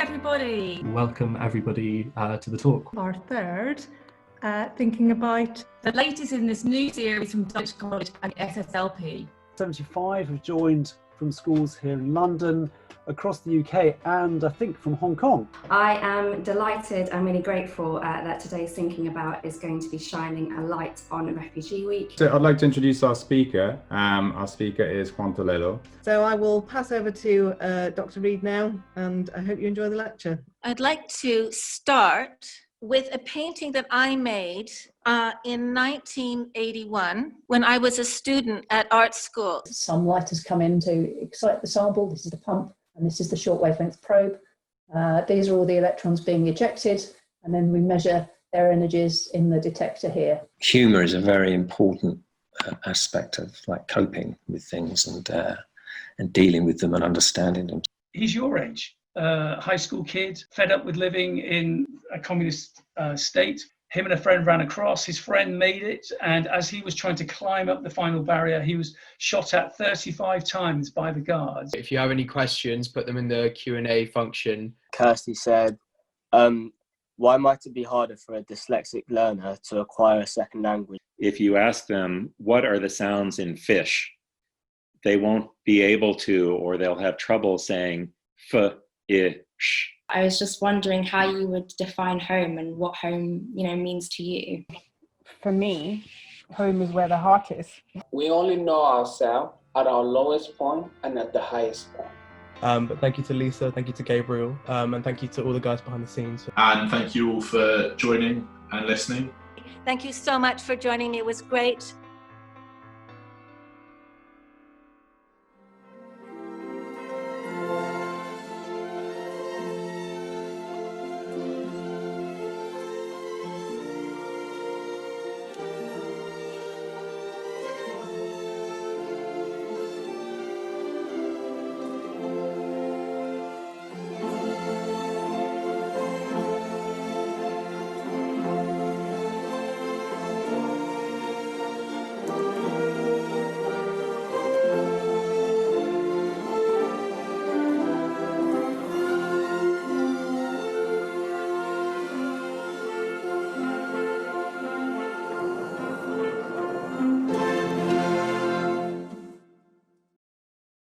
everybody. Welcome everybody to the talk. Our third, thinking about The latest in this new series from Dutch College and SSLP. 75 have joined from schools here in London, across the UK, and I think from Hong Kong. I am delighted and really grateful that today's Thinking About is going to be shining a light on Refugee Week. So I'd like to introduce our speaker. Our speaker is Juan Toledo. So I will pass over to Dr. Reid now, and I hope you enjoy the lecture. I'd like to start with a painting that I made in 1981 when I was a student at art school. Some light has come in to excite the sample. This is the pump and this is the short wavelength probe. These are all the electrons being ejected, and then we measure their energies in the detector here. Humour is a very important aspect of coping with things and dealing with them and understanding them. He's your age. High school kid, fed up with living in a communist state. Him and a friend ran across, his friend made it, and as he was trying to climb up the final barrier, he was shot at 35 times by the guards. If you have any questions, put them in the Q&A function. Kirsty said, why might it be harder for a dyslexic learner to acquire a second language? If you ask them, what are the sounds in fish? They won't be able to, or they'll have trouble saying f, I, sh. I was just wondering how you would define home and what home, means to you. For me, home is where the heart is. We only know ourselves at our lowest point and at the highest point. But thank you to Lisa, thank you to Gabriel, and thank you to all the guys behind the scenes. And thank you all for joining and listening. Thank you so much for joining me. It was great